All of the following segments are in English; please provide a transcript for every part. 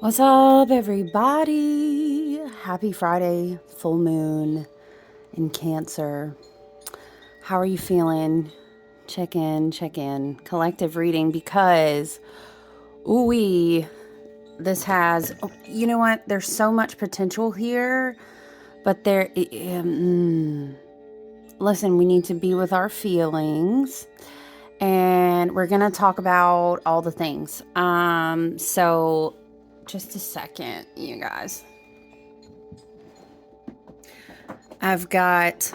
What's up, everybody? Happy Friday, full moon in Cancer. How are you feeling? Check in, check in. Collective reading because, ooh, this has, you know what? There's so much potential here, but listen, we need to be with our feelings. And we're going to talk about all the things. So just a second, you guys. I've got,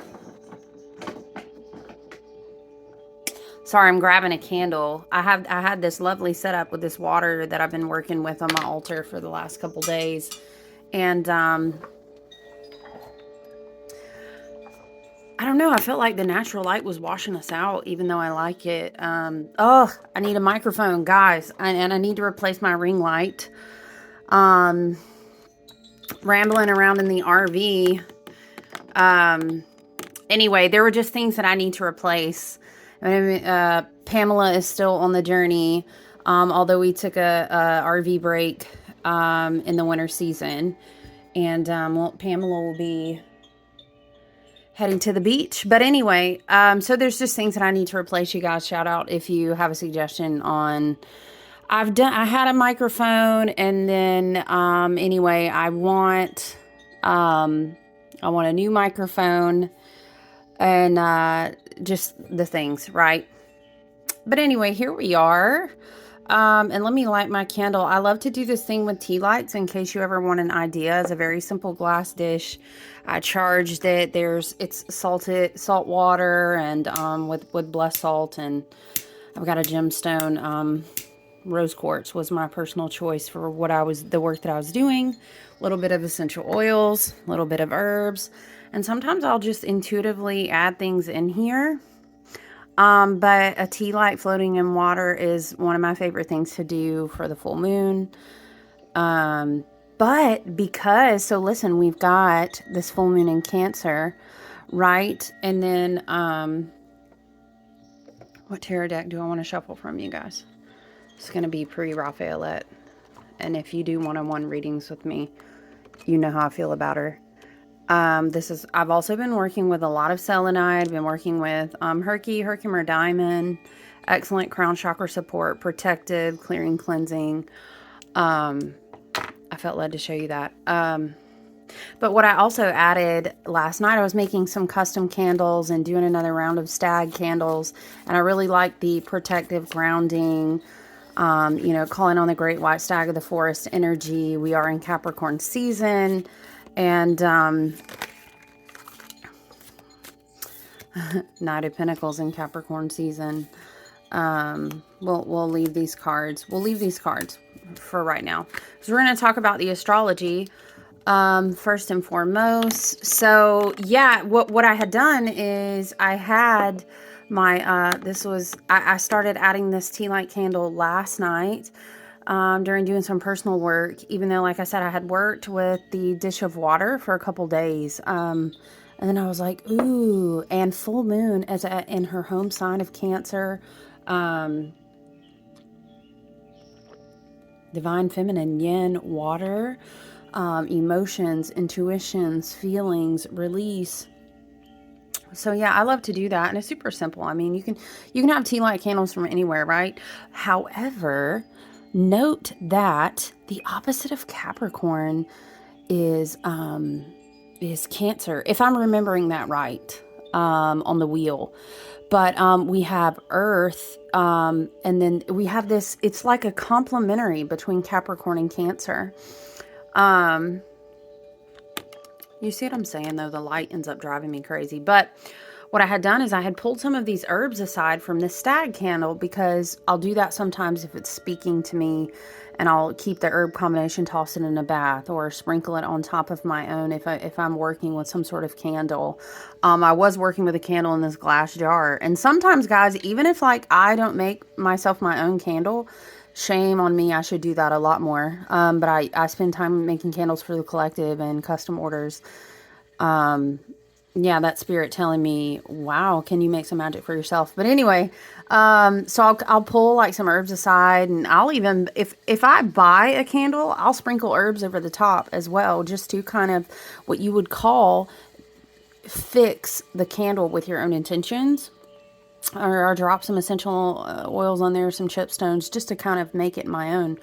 sorry, I'm grabbing a candle. I had this lovely setup with this water that I've been working with on my altar for the last couple days. And, I don't know. I felt like the natural light was washing us out, even though I like it. I need a microphone, guys. And I need to replace my ring light. Rambling around in the RV. Anyway, there were just things that I need to replace. Pamela is still on the journey, although we took a RV break in the winter season. And Pamela will be heading to the beach. But anyway, so there's just things that I need to replace, you guys. Shout out if you have a suggestion on... I had a microphone, and then anyway, I want a new microphone, and just the things, right? But anyway, here we are. And let me light my candle. I love to do this thing with tea lights in case you ever want an idea. It's a very simple glass dish. I charged it. It's salt water, and with blessed salt, and I've got a gemstone. Rose quartz was my personal choice for the work that I was doing. A little bit of essential oils, a little bit of herbs, and sometimes I'll just intuitively add things in here. But a tea light floating in water is one of my favorite things to do for the full moon. But so listen, we've got this full moon in Cancer, right? And then, what tarot deck do I want to shuffle from, you guys? It's going to be pre-Raphaelite. And if you do one-on-one readings with me, you know how I feel about her. I've also been working with a lot of selenite. I've been working with Herkimer Diamond, excellent crown chakra support, protective, clearing, cleansing. I felt led to show you that. But what I also added last night, I was making some custom candles and doing another round of stag candles. And I really like the protective grounding, calling on the great white stag of the forest energy. We are in Capricorn season. And Knight of Pentacles in Capricorn season. We'll leave these cards. We'll leave these cards for right now. So we're going to talk about the astrology first and foremost. So yeah, what I had done is I had my I started adding this tea light candle last night. During doing some personal work, even though, like I said, I had worked with the dish of water for a couple days. And then I was like, ooh, and full moon in her home sign of Cancer, divine feminine, yin, water, emotions, intuitions, feelings, release. So yeah, I love to do that. And it's super simple. I mean, you can have tea light candles from anywhere, right? However, note that the opposite of Capricorn is Cancer, if I'm remembering that right, on the wheel. But we have Earth, and then we have this, it's like a complementary between Capricorn and Cancer. You see what I'm saying, though? The light ends up driving me crazy. But what I had done is I had pulled some of these herbs aside from the stag candle, because I'll do that sometimes if it's speaking to me, and I'll keep the herb combination, toss it in a bath, or sprinkle it on top of my own if I'm working with some sort of candle. I was working with a candle in this glass jar. And sometimes, guys, even if like I don't make myself my own candle, shame on me, I should do that a lot more. But I spend time making candles for the collective and custom orders. Yeah, that spirit telling me, wow, can you make some magic for yourself? But anyway, So I'll pull like some herbs aside, and I'll even, if I buy a candle, I'll sprinkle herbs over the top as well, just to kind of what you would call fix the candle with your own intentions. Or I'll drop some essential oils on there, some chipstones, just to kind of make it my own.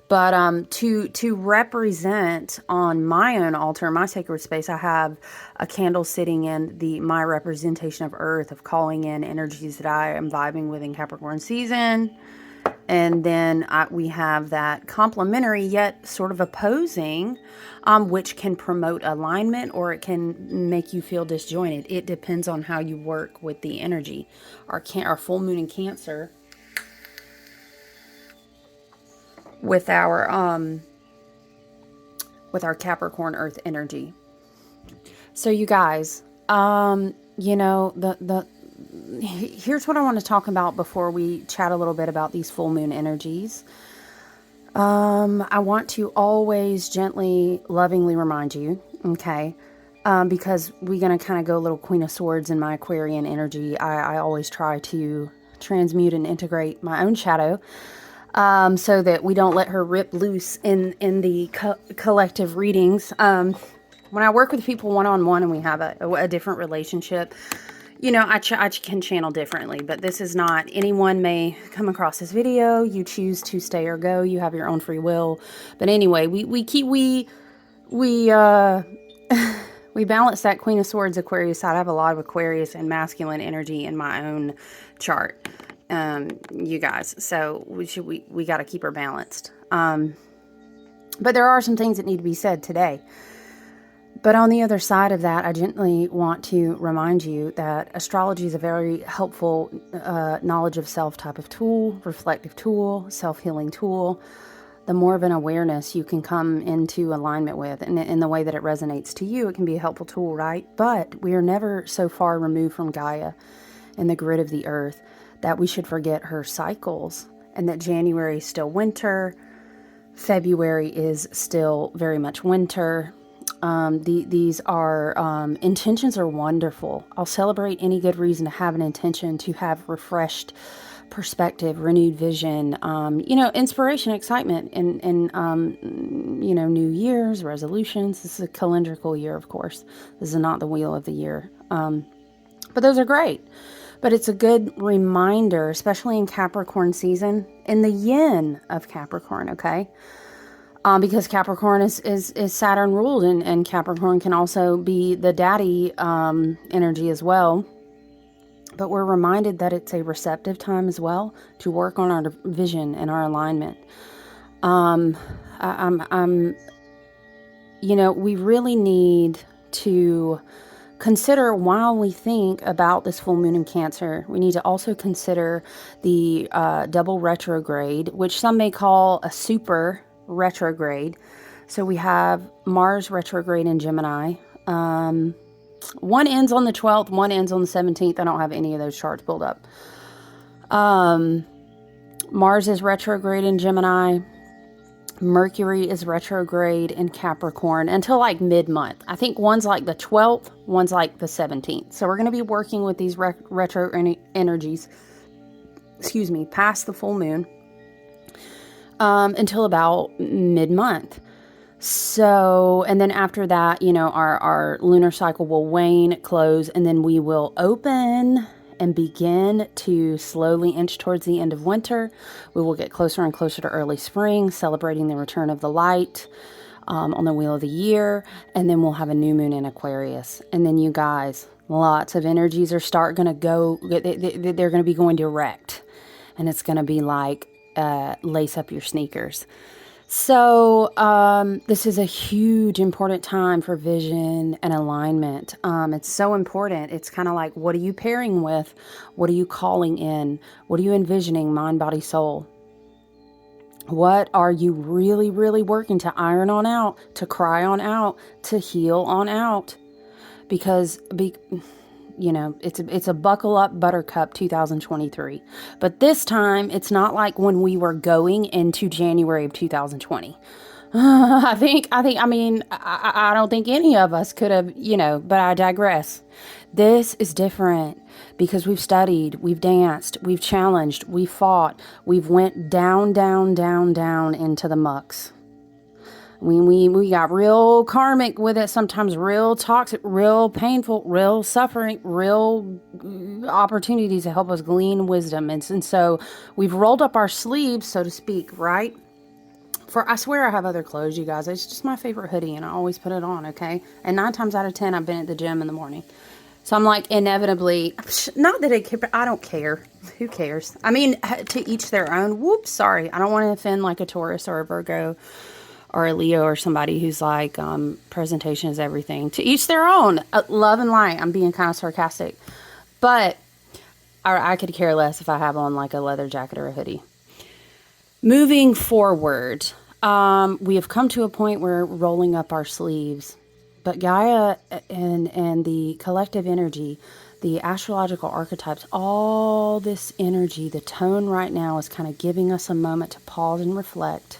But to represent on my own altar, my sacred space, I have a candle sitting in my representation of Earth, of calling in energies that I am vibing with in Capricorn season. And then we have that complementary yet sort of opposing, which can promote alignment or it can make you feel disjointed. It depends on how you work with the energy. Our full moon in Cancer with our Capricorn Earth energy. So you guys, you know, here's what I want to talk about before we chat a little bit about these full moon energies. I want to always gently, lovingly remind you, okay, because we're going to kind of go a little Queen of Swords in my Aquarian energy. I always try to transmute and integrate my own shadow, so that we don't let her rip loose in the collective readings. When I work with people one-on-one and we have a different relationship, you know, I can channel differently, but this is not, anyone may come across this video, you choose to stay or go, you have your own free will. But anyway, we balance that Queen of Swords Aquarius side. I have a lot of Aquarius and masculine energy in my own chart, you guys. So we got to keep her balanced. But there are some things that need to be said today. But on the other side of that, I gently want to remind you that astrology is a very helpful knowledge of self type of tool, reflective tool, self-healing tool. The more of an awareness you can come into alignment with, and in the way that it resonates to you, it can be a helpful tool, right? But we are never so far removed from Gaia and the grid of the earth that we should forget her cycles, and that January is still winter, February is still very much winter. These are, intentions are wonderful. I'll celebrate any good reason to have an intention, to have refreshed perspective, renewed vision, you know, inspiration, excitement, and you know, New Year's resolutions. This is a calendrical year, of course. This is not the wheel of the year. But those are great. But it's a good reminder, especially in Capricorn season, in the yin of Capricorn, okay? Because Capricorn is Saturn ruled, and Capricorn can also be the daddy energy as well. But we're reminded that it's a receptive time as well to work on our vision and our alignment. You know, we really need to consider, while we think about this full moon in Cancer, we need to also consider the double retrograde, which some may call a super retrograde. So we have Mars retrograde in Gemini. One ends on the 12th, one ends on the 17th. I don't have any of those charts pulled up. Mars is retrograde in Gemini. Mercury is retrograde in Capricorn until like mid-month. I think one's like the 12th, one's like the 17th. So we're going to be working with these retro energies, excuse me, past the full moon, until about mid-month. So, and then after that, you know, our lunar cycle will wane, close, and then we will open and begin to slowly inch towards the end of winter. We will get closer and closer to early spring, celebrating the return of the light on the wheel of the year. And then we'll have a new moon in Aquarius. And then you guys, lots of energies are going to go, they're going to be going direct. And it's going to be like, lace up your sneakers. So this is a huge, important time for vision and alignment. It's so important. It's kind of like, what are you pairing with? What are you calling in? What are you envisioning, mind, body, soul? What are you really, really working to iron on out, to cry on out, to heal on out? Because you know, it's a buckle up buttercup 2023. But this time, it's not like when we were going into January of 2020. I don't think any of us could have, but I digress. This is different because we've studied, we've danced, we've challenged, we've fought, we've went down, down, down, down into the mucks. We got real karmic with it, sometimes real toxic, real painful, real suffering, real opportunities to help us glean wisdom. And so we've rolled up our sleeves, so to speak, right? I swear I have other clothes, you guys. It's just my favorite hoodie, and I always put it on, okay? And 9 times out of 10, I've been at the gym in the morning. So I'm like, inevitably, not that I don't care. Who cares? I mean, to each their own. Whoops, sorry. I don't want to offend like a Taurus or a Virgo or a Leo or somebody who's like, presentation is everything. To each their own. Love and light. I'm being kind of sarcastic. But I could care less if I have on like a leather jacket or a hoodie. Moving forward, we have come to a point where we're rolling up our sleeves. But Gaia and the collective energy, the astrological archetypes, all this energy, the tone right now is kind of giving us a moment to pause and reflect.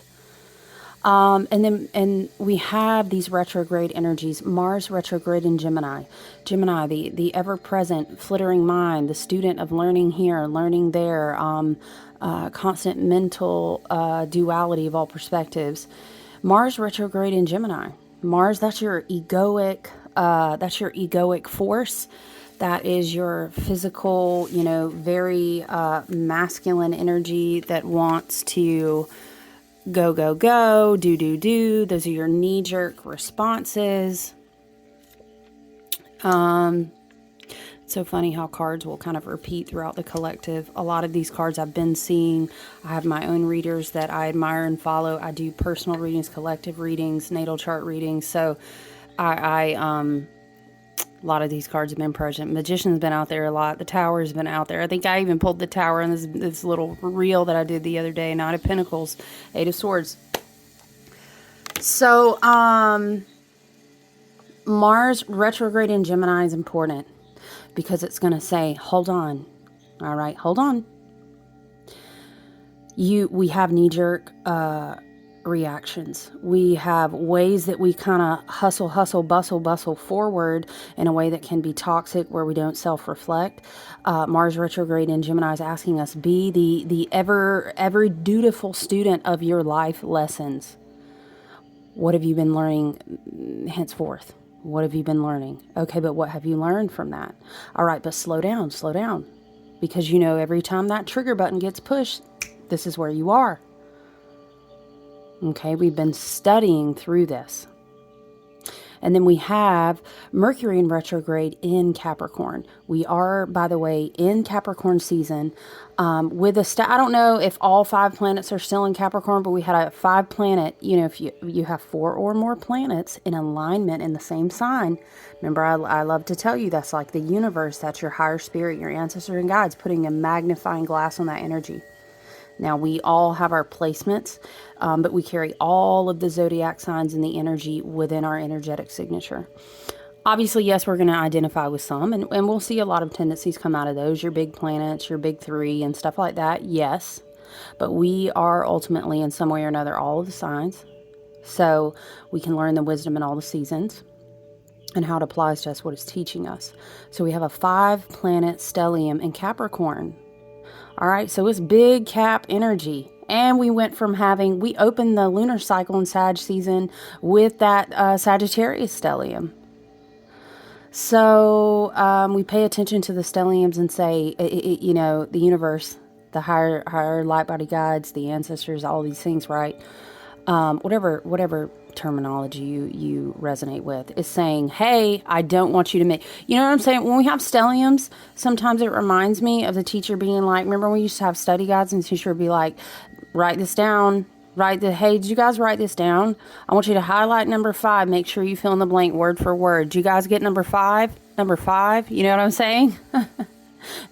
And we have these retrograde energies. Mars retrograde in Gemini. Gemini, the ever-present, flittering mind, the student of learning here, learning there, constant mental duality of all perspectives. Mars retrograde in Gemini. Mars, that's your egoic force. That is your physical, very masculine energy that wants to go, go, go, do, do, do. Those are your knee-jerk responses. It's so funny how cards will kind of repeat throughout the collective. A lot of these cards I've been seeing. I have my own readers that I admire and follow. I do personal readings, collective readings, natal chart readings. So a lot of these cards have been present. Magician's been out there a lot. The Tower's been out there. I think I even pulled the Tower in this little reel that I did the other day. Knight of Pentacles, Eight of Swords. So, Mars retrograde in Gemini is important because it's going to say, hold on. All right, hold on. We have knee-jerk reactions. We have ways that we kind of hustle, bustle forward in a way that can be toxic, where we don't self-reflect. Mars retrograde in Gemini is asking us, be the ever dutiful student of your life lessons. What have you been learning henceforth? What have you been learning? Okay, but what have you learned from that? All right, but slow down. Because every time that trigger button gets pushed, this is where you are. Okay, we've been studying through this. And then we have Mercury in retrograde in Capricorn. We are, by the way, in Capricorn season. I don't know if all 5 planets are still in Capricorn, but we had a 5 planet, if you have 4 or more planets in alignment in the same sign. Remember, I love to tell you that's like the universe, that's your higher spirit, your ancestors and guides, putting a magnifying glass on that energy. Now, we all have our placements, but we carry all of the zodiac signs and the energy within our energetic signature. Obviously, yes, we're going to identify with some, and we'll see a lot of tendencies come out of those, your big planets, your big 3, and stuff like that, yes. But we are ultimately, in some way or another, all of the signs. So we can learn the wisdom in all the seasons and how it applies to us, what it's teaching us. So we have a 5-planet stellium in Capricorn. All right, so it's big Cap energy. And we went from we opened the lunar cycle in Sag season with that Sagittarius stellium. So we pay attention to the stelliums and say, the universe, the higher light body guides, the ancestors, all these things, right? Whatever terminology you resonate with is saying, hey, I don't want you to make, you know what I'm saying? When we have stelliums, sometimes it reminds me of the teacher being like, remember when we used to have study guides and the teacher would be like, write this down, hey, did you guys write this down? I want you to highlight number 5, make sure you fill in the blank word for word. Did you guys get number 5? Number 5, you know what I'm saying? The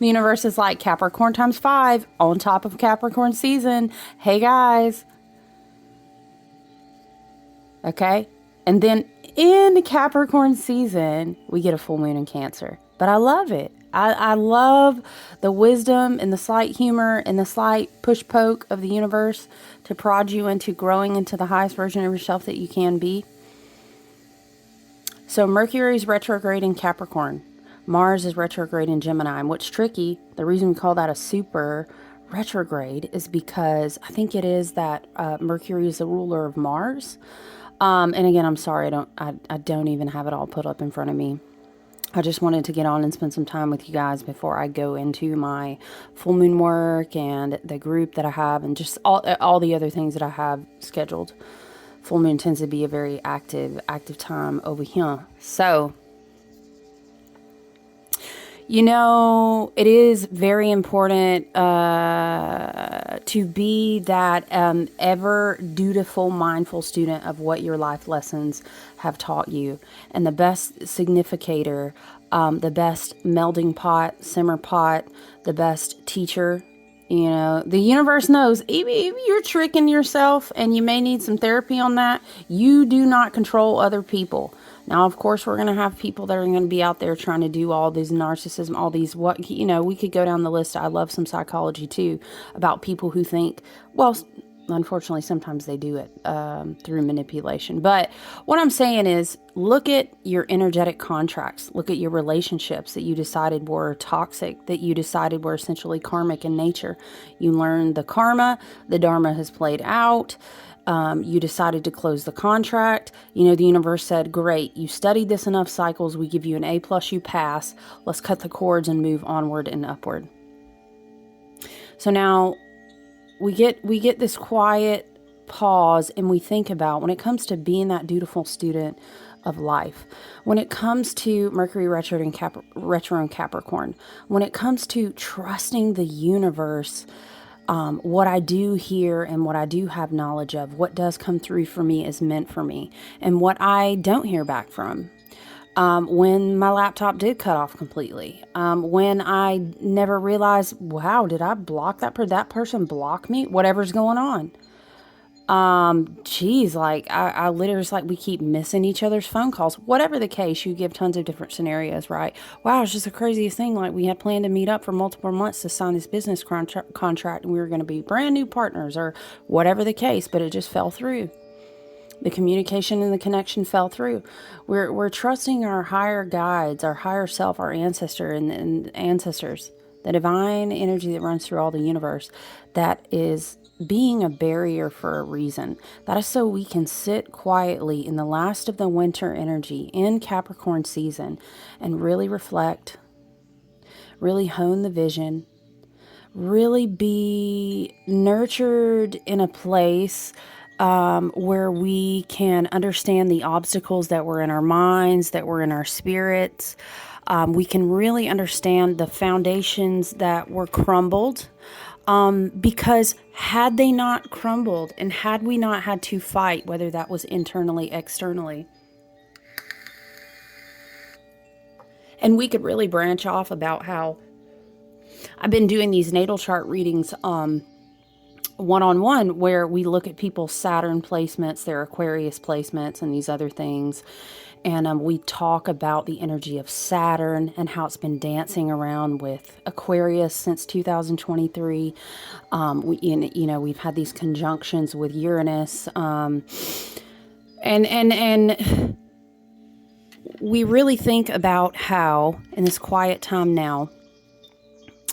universe is like Capricorn times 5 on top of Capricorn season. Hey guys. Okay, and then in Capricorn season, we get a full moon in Cancer. But I love it. I love the wisdom and the slight humor and the slight push poke of the universe to prod you into growing into the highest version of yourself that you can be. So Mercury is retrograde in Capricorn. Mars is retrograde in Gemini. And what's tricky, the reason we call that a super retrograde is because I think it is that Mercury is the ruler of Mars. And again, I'm sorry, I don't even have it all put up in front of me. I just wanted to get on and spend some time with you guys before I go into my full moon work and the group that I have and just all the other things that I have scheduled. Full moon tends to be a very active time over here. So, you know, it is very important to be that ever dutiful, mindful student of what your life lessons have taught you. And the best significator, the best melding pot, simmer pot, the best teacher. You know, the universe knows if you're tricking yourself and you may need some therapy on that, you do not control other people. Now, of course, we're going to have people that are going to be out there trying to do all these narcissism, all these, what, you know, we could go down the list. I love some psychology too about people who think, well, unfortunately, sometimes they do it through manipulation. But what I'm saying is look at your energetic contracts. Look at your relationships that you decided were toxic, that you decided were essentially karmic in nature. You learned the karma, the dharma has played out. You decided to close the contract. You know, the universe said, great, you studied this enough cycles. We give you an A+, you pass. Let's cut the cords and move onward and upward. So now we get this quiet pause and we think about when it comes to being that dutiful student of life, when it comes to Mercury retro in Capricorn, when it comes to trusting the universe, what I do hear and what I do have knowledge of, what does come through for me is meant for me, and what I don't hear back from. When my laptop did cut off completely, when I never realized, wow, did I block that person block me? Whatever's going on. Geez, like I literally, it's like we keep missing each other's phone calls. Whatever the case, you give tons of different scenarios, right? Wow, it's just the craziest thing. Like we had planned to meet up for multiple months to sign this business contract, and we were going to be brand new partners, or whatever the case, but it just fell through. The communication and the connection fell through. We're trusting our higher guides, our higher self, our ancestor and ancestors, the divine energy that runs through all the universe, that is being a barrier for a reason. That is so we can sit quietly in the last of the winter energy in Capricorn season and really reflect, really hone the vision, really be nurtured in a place where we can understand the obstacles that were in our minds, that were in our spirits. We can really understand the foundations that were crumbled. Because had they not crumbled and had we not had to fight, whether that was internally, externally, and we could really branch off about how I've been doing these natal chart readings, one-on-one, where we look at people's Saturn placements, their Aquarius placements, and these other things. And we talk about the energy of Saturn and how it's been dancing around with Aquarius since 2023. We've had these conjunctions with Uranus, and we really think about how in this quiet time now,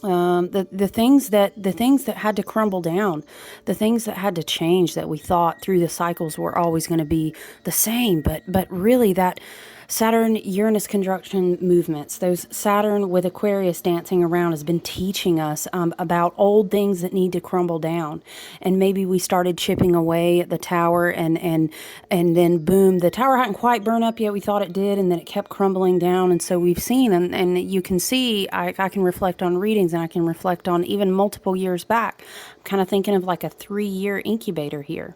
the things that had to crumble down, the things that had to change, that we thought through the cycles were always going to be the same, but really that Saturn-Uranus conjunction movements, those Saturn with Aquarius dancing around, has been teaching us about old things that need to crumble down. And maybe we started chipping away at the tower, and then boom, the tower hadn't quite burned up yet. We thought it did, and then it kept crumbling down. And so we've seen, and you can see, I can reflect on readings, and I can reflect on even multiple years back. I'm kind of thinking of like a 3-year incubator here.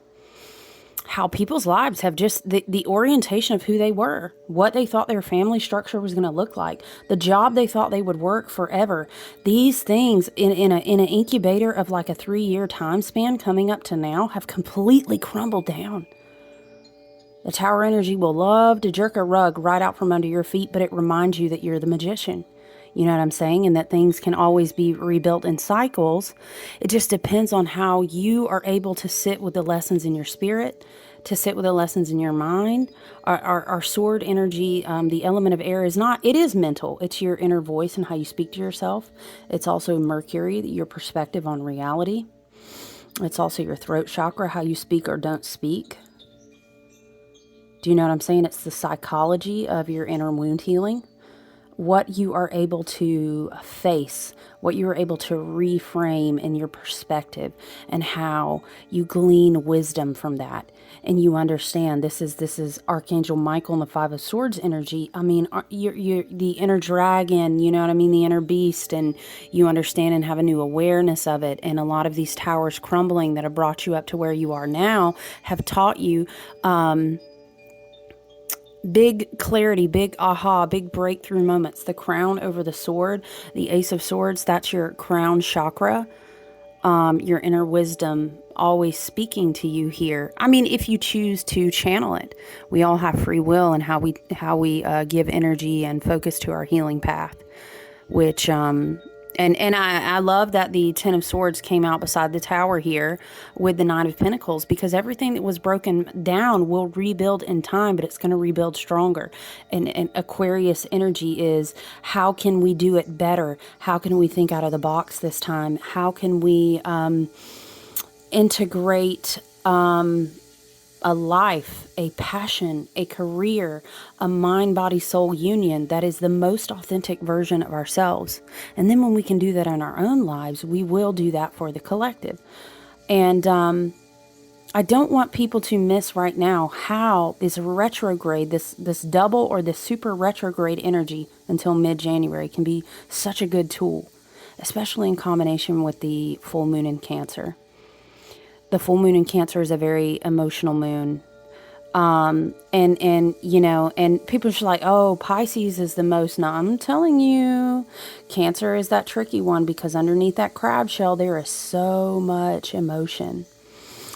How people's lives have just, the orientation of who they were, what they thought their family structure was going to look like, the job they thought they would work forever. These things in an incubator of like a 3-year time span coming up to now have completely crumbled down. The tower energy will love to jerk a rug right out from under your feet, but it reminds you that you're the magician. You know what I'm saying? And that things can always be rebuilt in cycles. It just depends on how you are able to sit with the lessons in your spirit, to sit with the lessons in your mind. Our sword energy, the element of air is not, it is mental. It's your inner voice and how you speak to yourself. It's also Mercury, your perspective on reality. It's also your throat chakra, how you speak or don't speak. Do you know what I'm saying? It's the psychology of your inner wound healing. What you are able to face, what you are able to reframe in your perspective, and how you glean wisdom from that. And you understand this is Archangel Michael and the Five of Swords energy. I mean, you're the inner dragon, you know what I mean, the inner beast, and you understand and have a new awareness of it. And a lot of these towers crumbling that have brought you up to where you are now have taught you big clarity, big aha, big breakthrough moments. The crown over the sword, the Ace of Swords, that's your crown chakra. Your inner wisdom always speaking to you here. I mean, if you choose to channel it, we all have free will and how we give energy and focus to our healing path, which and I love that the Ten of Swords came out beside the tower here with the Nine of Pentacles, because everything that was broken down will rebuild in time, but it's going to rebuild stronger. And Aquarius energy is, how can we do it better? How can we think out of the box this time? How can we integrate a life, a passion, a career, a mind, body, soul union that is the most authentic version of ourselves. And then when we can do that in our own lives, we will do that for the collective. And I don't want people to miss right now how this retrograde, this double or this super retrograde energy until mid-January can be such a good tool, especially in combination with the full moon in Cancer. The full moon in Cancer is a very emotional moon. And you know, and people are just like, oh, Pisces is the most. No, I'm telling you, Cancer is that tricky one, because underneath that crab shell, there is so much emotion.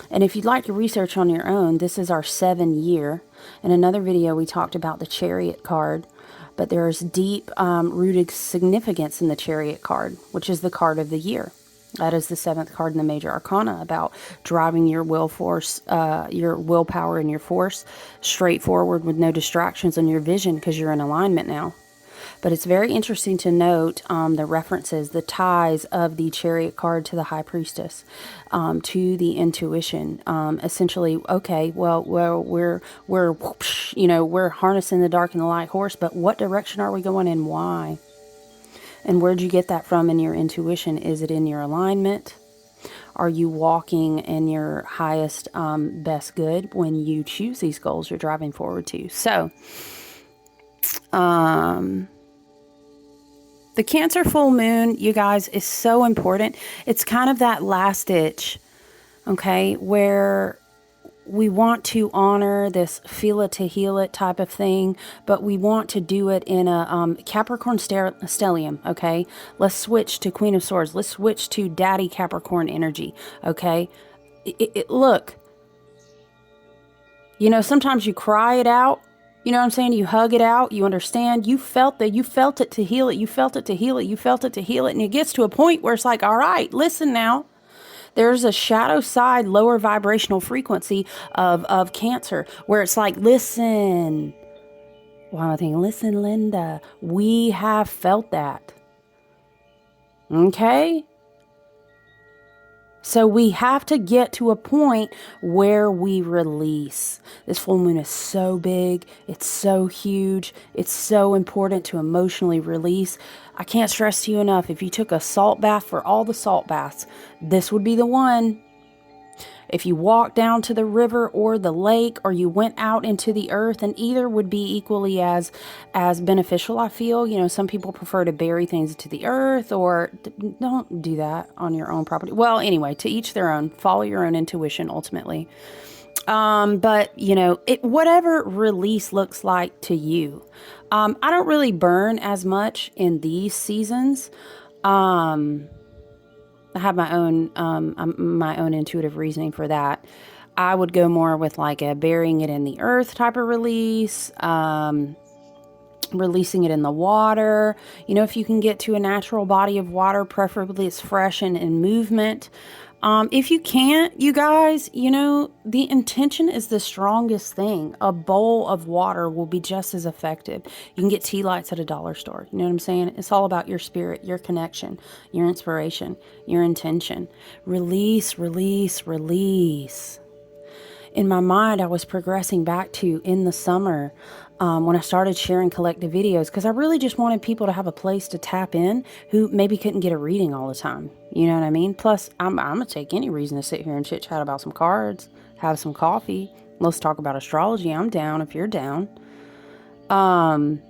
And if you'd like to research on your own, this is our 7th year. In another video, we talked about the Chariot card, but there's deep rooted significance in the Chariot card, which is the card of the year. That is the 7th card in the major arcana, about driving your will force, your willpower and your force straight forward with no distractions on your vision, because you're in alignment now. But it's very interesting to note the references, the ties of the Chariot card to the High Priestess, to the intuition. Essentially, okay, well, we're you know, we're harnessing the dark and the light horse, but what direction are we going and why? And where'd you get that from in your intuition? Is it in your alignment? Are you walking in your highest, best good when you choose these goals you're driving forward to? So, the Cancer full moon, you guys, is so important. It's kind of that last ditch, okay, where we want to honor this feel it to heal it type of thing, but we want to do it in a Capricorn stellium, okay? Let's switch to Queen of Swords. Let's switch to Daddy Capricorn energy, okay? Look, you know, sometimes you cry it out. You know what I'm saying? You hug it out. You understand. You felt that. You felt it to heal it. You felt it to heal it. You felt it to heal it. And it gets to a point where it's like, all right, listen now. There's a shadow side, lower vibrational frequency of Cancer, where it's like, listen. Well, I think, listen, Linda, we have felt that. Okay? So we have to get to a point where we release. This full moon is so big. It's so huge. It's so important to emotionally release. I can't stress to you enough, if you took a salt bath for all the salt baths, this would be the one. If you walked down to the river or the lake, or you went out into the earth, and either would be equally as beneficial, I feel. You know, some people prefer to bury things into the earth, or don't do that on your own property. Well, anyway, to each their own. Follow your own intuition, ultimately. But, you know, whatever release looks like to you. I don't really burn as much in these seasons. I have my own intuitive reasoning for that. I would go more with like a burying it in the earth type of release, releasing it in the water. You know, if you can get to a natural body of water, preferably it's fresh and in movement. If you can't, you guys, you know, the intention is the strongest thing. A bowl of water will be just as effective. You can get tea lights at a dollar store. You know what I'm saying? It's all about your spirit, your connection, your inspiration, your intention. Release, release, release. In my mind, I was progressing back to in the summer when I started sharing collective videos, because I really just wanted people to have a place to tap in who maybe couldn't get a reading all the time. You know what I mean? Plus, I'm going to take any reason to sit here and chit chat about some cards, have some coffee. Let's talk about astrology. I'm down if you're down. But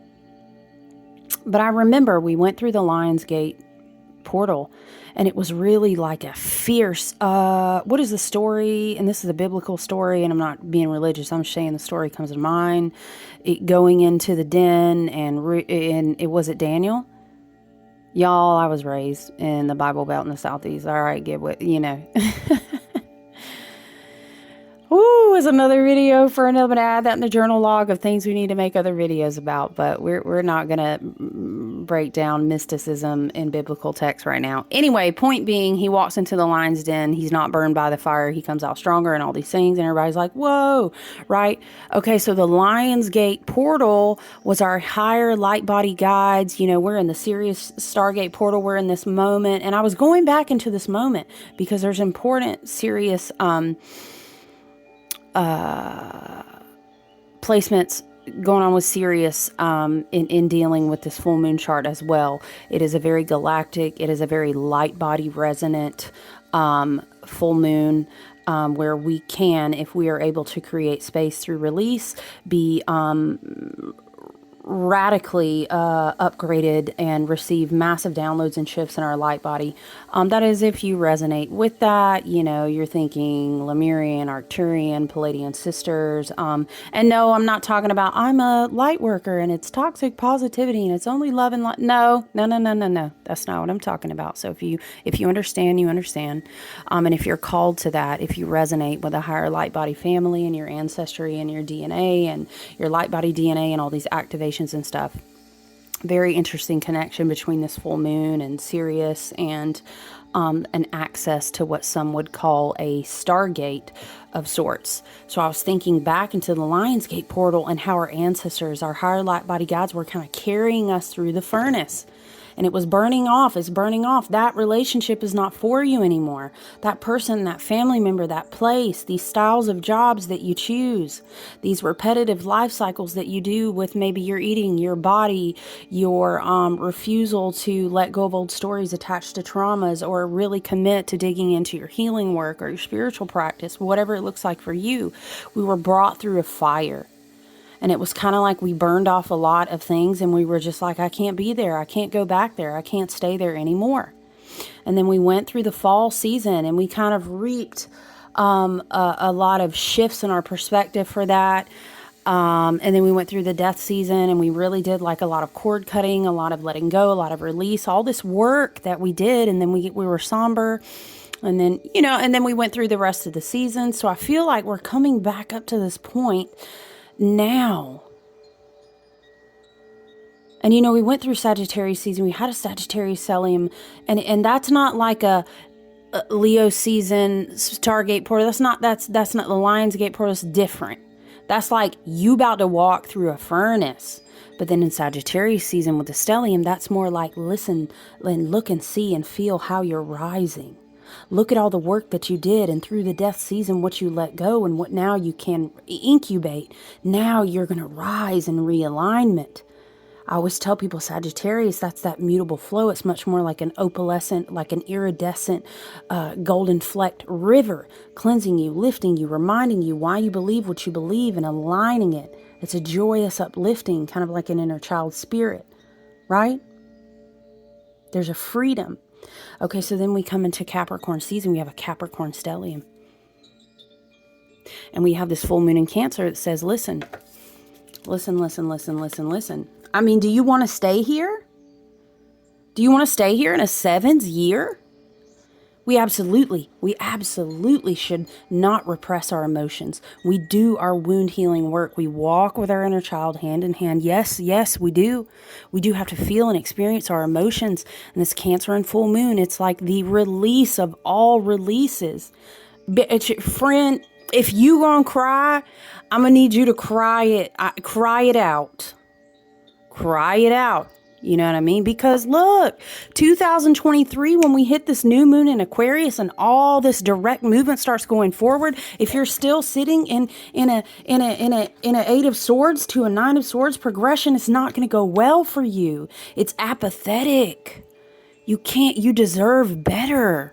I remember we went through the Lionsgate portal, and it was really like a fierce, what is the story? And this is a biblical story, and I'm not being religious. I'm just saying the story comes to mind. It going into the den, and it was it Daniel? Y'all, I was raised in the Bible Belt in the Southeast. All right, get what, you know. Ooh, is another video for another. I'm going to add that in the journal log of things we need to make other videos about, but we're not going to break down mysticism in biblical text right now. Anyway, point being, he walks into the lion's den. He's not burned by the fire. He comes out stronger and all these things, and everybody's like, whoa, right? Okay, so the Lion's Gate portal was our higher light body guides. You know, we're in the Sirius Stargate portal. We're in this moment, and I was going back into this moment because there's important, serious placements going on with Sirius in dealing with this full moon chart as well. It is a very galactic, it is a very light body resonant full moon where we can, if we are able to create space through release, be radically upgraded and receive massive downloads and shifts in our light body. That is, if you resonate with that, you know, you're thinking Lemurian, Arcturian, Palladian sisters. And no, I'm not talking about I'm a light worker and it's toxic positivity and it's only love and light. No. That's not what I'm talking about. So if you understand, you understand. And if you're called to that, if you resonate with a higher light body family and your ancestry and your DNA and your light body DNA and all these activations and stuff. Very interesting connection between this full moon and Sirius and an access to what some would call a Stargate of sorts. So I was thinking back into the Lionsgate portal and how our ancestors, our higher light body guides, were kind of carrying us through the furnace. And it was burning off. It's burning off. That relationship is not for you anymore. That person, that family member, that place, these styles of jobs that you choose, these repetitive life cycles that you do with maybe your eating, your body, your refusal to let go of old stories attached to traumas, or really commit to digging into your healing work or your spiritual practice, whatever it looks like for you. We were brought through a fire. And it was kind of like we burned off a lot of things and we were just like, I can't be there. I can't go back there. I can't stay there anymore. And then we went through the fall season and we kind of reaped a lot of shifts in our perspective for that. And then we went through the death season and we really did like a lot of cord cutting, a lot of letting go, a lot of release, all this work that we did. And then we were somber. And then, you know, and then we went through the rest of the season. So I feel like we're coming back up to this point now. And you know, we went through Sagittarius season. We had a Sagittarius stellium, and that's not like a Leo season Stargate portal. That's not the Lionsgate portal. It's different. That's like you about to walk through a furnace. But then in Sagittarius season with the stellium, that's more like listen and look and see and feel how you're rising. Look at all the work that you did, and through the death season, what you let go and what now you can incubate. Now you're going to rise in realignment. I always tell people Sagittarius, that's that mutable flow. It's much more like an opalescent, like an iridescent, golden flecked river, cleansing you, lifting you, reminding you why you believe what you believe and aligning it. It's a joyous uplifting, kind of like an inner child spirit, right? There's a freedom. Okay, so then we come into Capricorn season. We have a Capricorn stellium. And we have this full moon in Cancer that says, listen. I mean, do you want to stay here? Do you want to stay here in a 7th year? We absolutely should not repress our emotions. We do our wound healing work. We walk with our inner child hand in hand. Yes, we do. We do have to feel and experience our emotions. And this Cancer and full moon, it's like the release of all releases. Friend, if you gonna cry, I'm gonna need you to cry it out. Cry it out. You know what I mean? Because look, 2023, when we hit this new moon in Aquarius and all this direct movement starts going forward, if you're still sitting in a Eight of Swords to a Nine of Swords progression, it's not going to go well for you. It's apathetic. You deserve better.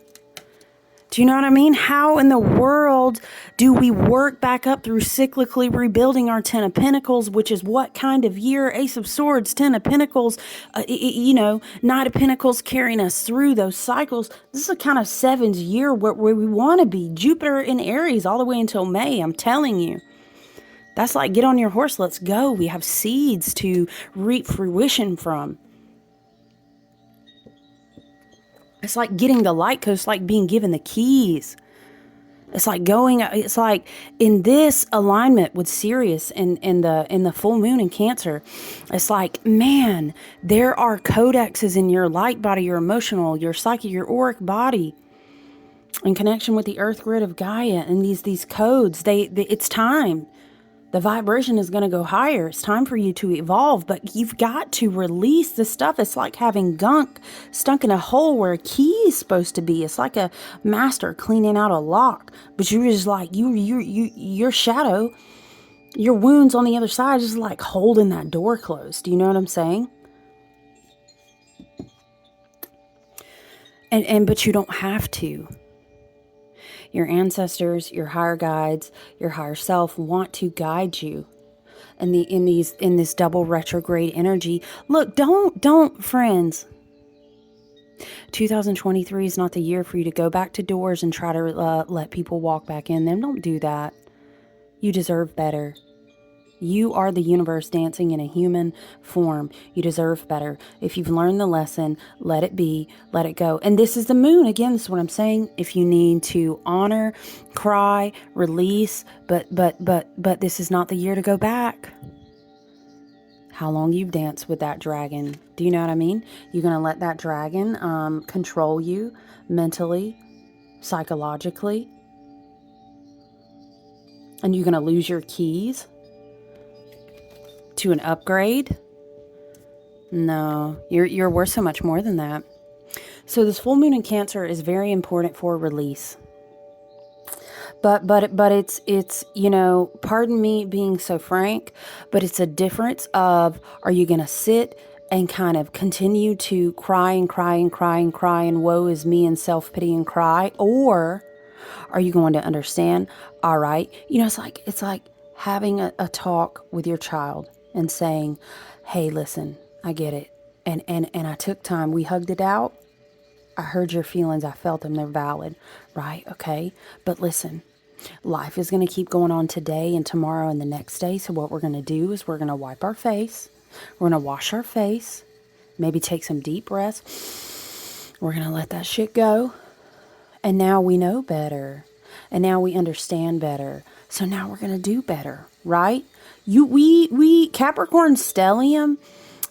Do you know what I mean? How in the world do we work back up through cyclically rebuilding our Ten of Pentacles, which is what kind of year? Ace of Swords, Ten of Pentacles, Knight of Pentacles carrying us through those cycles. This is a kind of Sevens year where we want to be. Jupiter in Aries all the way until May, I'm telling you. That's like, get on your horse, let's go. We have seeds to reap fruition from. It's like getting the light coast, like being given the keys. It's like in this alignment with Sirius in the full moon in Cancer, it's like, man, there are codexes in your light body, your emotional, your psychic, your auric body, in connection with the earth grid of Gaia, and these codes, it's time. The vibration is going to go higher. It's time for you to evolve, but you've got to release this stuff. It's like having gunk stuck in a hole where a key is supposed to be. It's like a master cleaning out a lock, but you're just like, your shadow, your wounds on the other side is like holding that door closed. Do you know what I'm saying? But you don't have to. Your ancestors, your higher guides, your higher self want to guide you in this double retrograde energy. Look, don't friends. 2023 is not the year for you to go back to doors and try to let people walk back in them. Don't do that. You deserve better. You are the universe dancing in a human form. You deserve better. If you've learned the lesson, let it be, let it go. And this is the moon. Again, this is what I'm saying. If you need to honor, cry, release, but this is not the year to go back. How long you've danced with that dragon. Do you know what I mean? You're going to let that dragon control you mentally, psychologically. And you're going to lose your keys to an upgrade? No, you're worth so much more than that. So this full moon in Cancer is very important for release. But it's pardon me being so frank, but it's a difference of, are you going to sit and kind of continue to cry and woe is me and self-pity and cry, or are you going to understand, all right, it's like having a talk with your child and saying, hey, listen, I get it. And I took time. We hugged it out. I heard your feelings. I felt them. They're valid. Right? Okay. But listen, life is going to keep going on today and tomorrow and the next day. So what we're going to do is we're going to wipe our face. We're going to wash our face. Maybe take some deep breaths. We're going to let that shit go. And now we know better. And now we understand better. So now we're going to do better. Right? We Capricorn stellium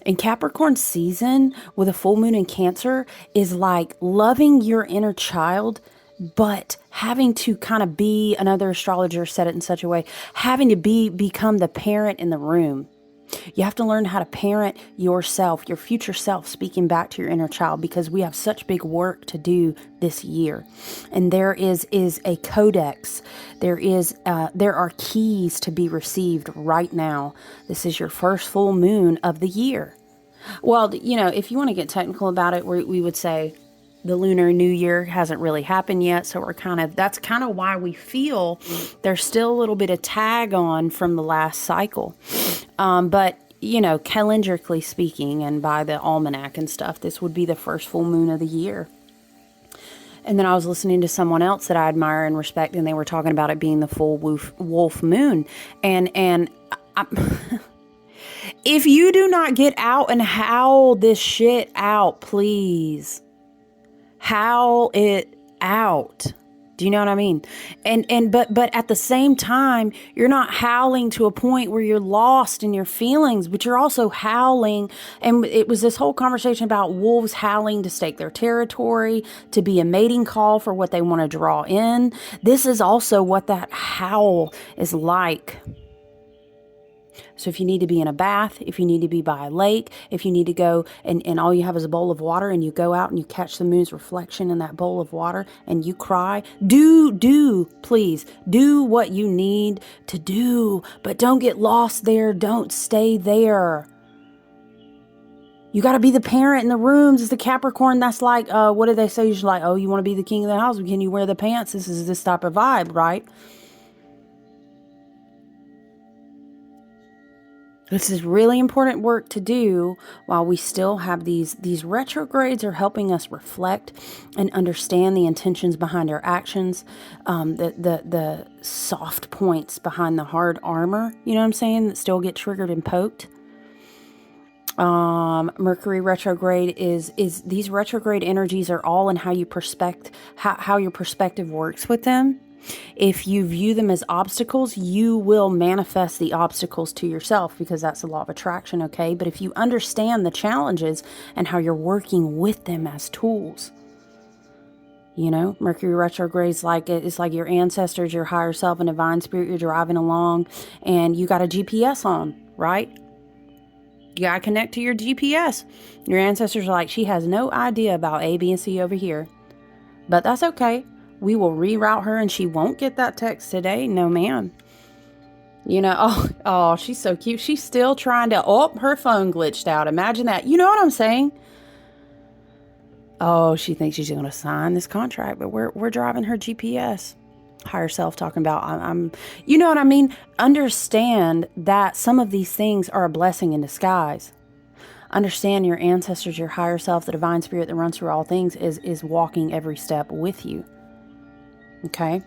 and Capricorn season with a full moon in Cancer is like loving your inner child, but having to kind of be, another astrologer said it in such a way, having to become the parent in the room. You have to learn how to parent yourself, your future self, speaking back to your inner child, because we have such big work to do this year. And there is a codex. There are keys to be received right now. This is your first full moon of the year. Well, if you want to get technical about it, we would say the Lunar New Year hasn't really happened yet. So that's kind of why we feel there's still a little bit of tag on from the last cycle. But calendarically speaking, and by the almanac and stuff, this would be the first full moon of the year. And then I was listening to someone else that I admire and respect, and they were talking about it being the full wolf moon. And if you do not get out and howl this shit out, please. Howl it out. Do you know what I mean? But at the same time, you're not howling to a point where you're lost in your feelings, but you're also howling. And it was this whole conversation about wolves howling to stake their territory, to be a mating call for what they want to draw in. This is also what that howl is like. So if you need to be in a bath, if you need to be by a lake, if you need to go and all you have is a bowl of water and you go out and you catch the moon's reflection in that bowl of water and you cry, please, do what you need to do, but don't get lost there. Don't stay there. You got to be the parent in the rooms. It's the Capricorn. That's like, what do they say? You're like, oh, you want to be the king of the house? Can you wear the pants? This is this type of vibe, right? This is really important work to do while we still have these retrogrades are helping us reflect and understand the intentions behind our actions, the soft points behind the hard armor, you know what I'm saying, that still get triggered and poked. Mercury retrograde is these retrograde energies are all in how you how your perspective works with them. If you view them as obstacles, you will manifest the obstacles to yourself because that's the law of attraction, okay? But if you understand the challenges and how you're working with them as tools, you know, Mercury retrograde is like it's like your ancestors, your higher self, and divine spirit. You're driving along and you got a GPS on, right? You got to connect to your GPS. Your ancestors are like, she has no idea about A, B, and C over here. But that's okay. We will reroute her and she won't get that text today. No, ma'am. You know, oh, she's so cute. She's still trying to, her phone glitched out. Imagine that. You know what I'm saying? Oh, she thinks she's going to sign this contract, but we're driving her GPS. Higher self talking about, I'm, you know what I mean? Understand that some of these things are a blessing in disguise. Understand your ancestors, your higher self, the divine spirit that runs through all things is walking every step with you. Okay,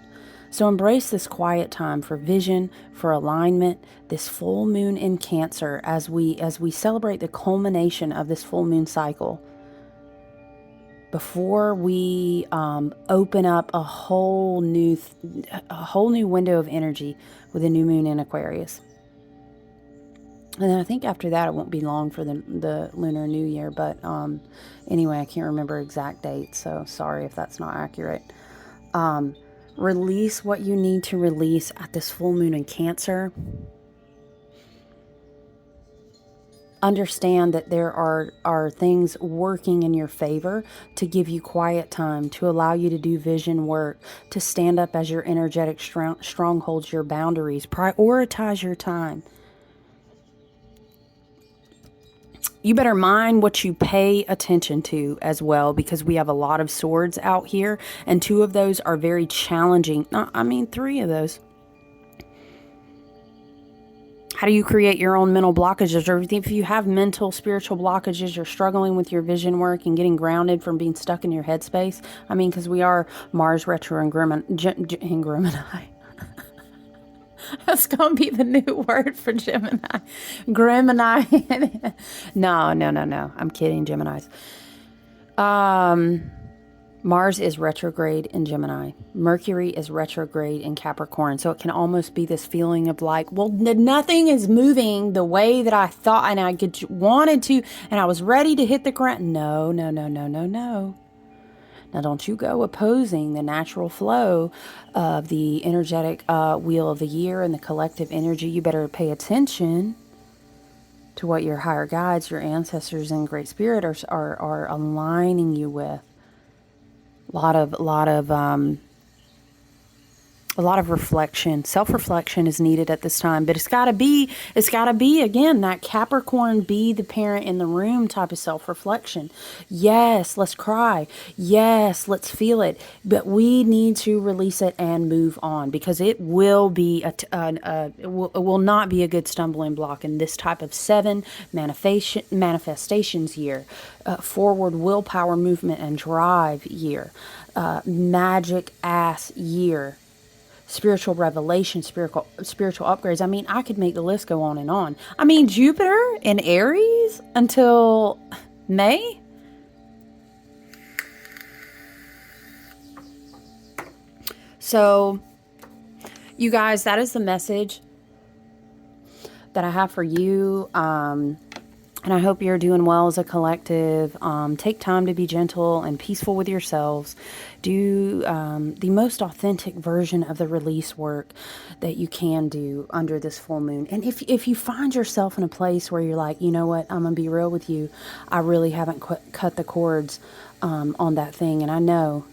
so embrace this quiet time for vision, for alignment, this full moon in Cancer as we celebrate the culmination of this full moon cycle. Before we open up a whole new window of energy with a new moon in Aquarius. And then I think after that it won't be long for the Lunar New Year. But anyway, I can't remember exact dates, so sorry if that's not accurate. Release what you need to release at this full moon in Cancer. Understand that there are things working in your favor to give you quiet time, to allow you to do vision work, to stand up as your energetic strongholds, your boundaries. Prioritize your time. You better mind what you pay attention to as well, because we have a lot of swords out here, and 2 of those are very challenging. 3 of those. How do you create your own mental blockages? Or if you have mental, spiritual blockages, you're struggling with your vision work and getting grounded from being stuck in your headspace. Because we are Mars retro and Gemini. That's going to be the new word for Gemini. Gemini. No. I'm kidding, Geminis. Mars is retrograde in Gemini. Mercury is retrograde in Capricorn. So it can almost be this feeling of like, well, nothing is moving the way that I thought and I wanted to, and I was ready to hit the ground. No. Now, don't you go opposing the natural flow of the energetic wheel of the year and the collective energy. You better pay attention to what your higher guides, your ancestors, and Great Spirit are aligning you with. A lot of reflection, self-reflection is needed at this time, but it's got to be again, that Capricorn, be the parent in the room type of self-reflection. Yes, let's cry. Yes, let's feel it, but we need to release it and move on, because it will be it will not be a good stumbling block in this type of 7 manifestations year, forward willpower, movement, and drive year, magic ass year. Spiritual revelation, spiritual upgrades. I could make the list go on and on. Jupiter in Aries until May. So, you guys, that is the message that I have for you. And I hope you're doing well as a collective. Take time to be gentle and peaceful with yourselves. Do the most authentic version of the release work that you can do under this full moon. And if you find yourself in a place where you're like, you know what, I'm going to be real with you. I really haven't cut the cords on that thing. And I know,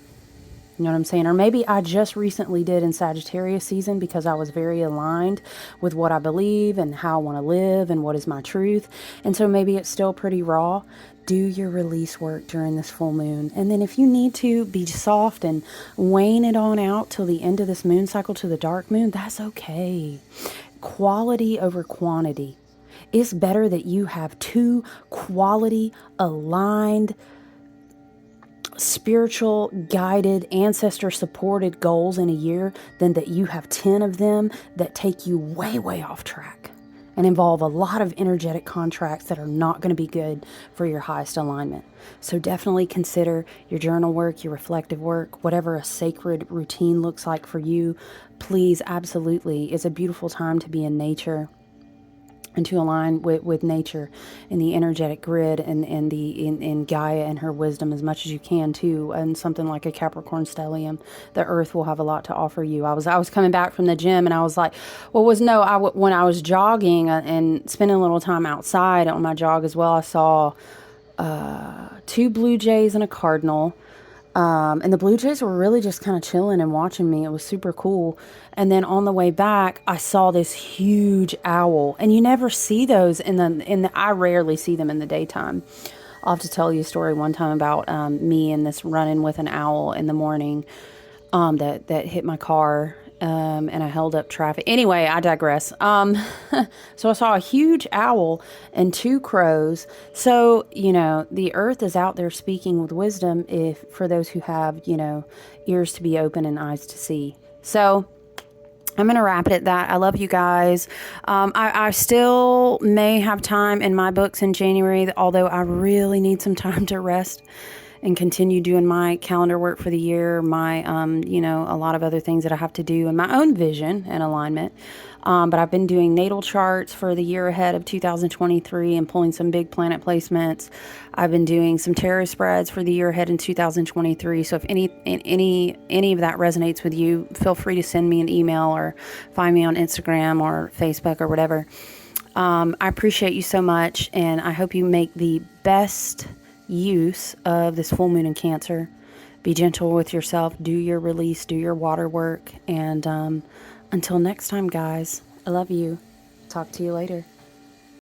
you know what I'm saying? Or maybe I just recently did in Sagittarius season because I was very aligned with what I believe and how I want to live and what is my truth. And so maybe it's still pretty raw. Do your release work during this full moon. And then if you need to, be soft and wane it on out till the end of this moon cycle to the dark moon. That's okay. Quality over quantity. It's better that you have 2 quality, aligned, spiritual, guided, ancestor supported goals in a year than that you have 10 of them that take you way off track and involve a lot of energetic contracts that are not going to be good for your highest alignment. So definitely consider your journal work, your reflective work, whatever a sacred routine looks like for you. Please, absolutely, it's a beautiful time to be in nature and to align with nature and the energetic grid and in Gaia and her wisdom as much as you can too. And something like a Capricorn stellium, the earth will have a lot to offer you. I was coming back from the gym and I was like, when I was jogging and spending a little time outside on my jog as well, I saw 2 blue jays and a cardinal. And the blue jays were really just kind of chilling and watching me. It was super cool. And then on the way back, I saw this huge owl, and you never see those I rarely see them in the daytime. I'll have to tell you a story one time about me and this run-in with an owl in the morning that hit my car, and I held up traffic. Anyway, I digress. So I saw a huge owl and 2 crows. So, the earth is out there speaking with wisdom for those who have, ears to be open and eyes to see. So I'm going to wrap it at that. I love you guys. I still may have time in my books in January, although I really need some time to rest and continue doing my calendar work for the year, my, a lot of other things that I have to do in my own vision and alignment. But I've been doing natal charts for the year ahead of 2023 and pulling some big planet placements. I've been doing some tarot spreads for the year ahead in 2023. So if any of that resonates with you, feel free to send me an email or find me on Instagram or Facebook or whatever. I appreciate you so much, and I hope you make the best use of this full moon in Cancer. Be gentle with yourself, do your release, do your water work, and until next time, guys, I love you. Talk to you later.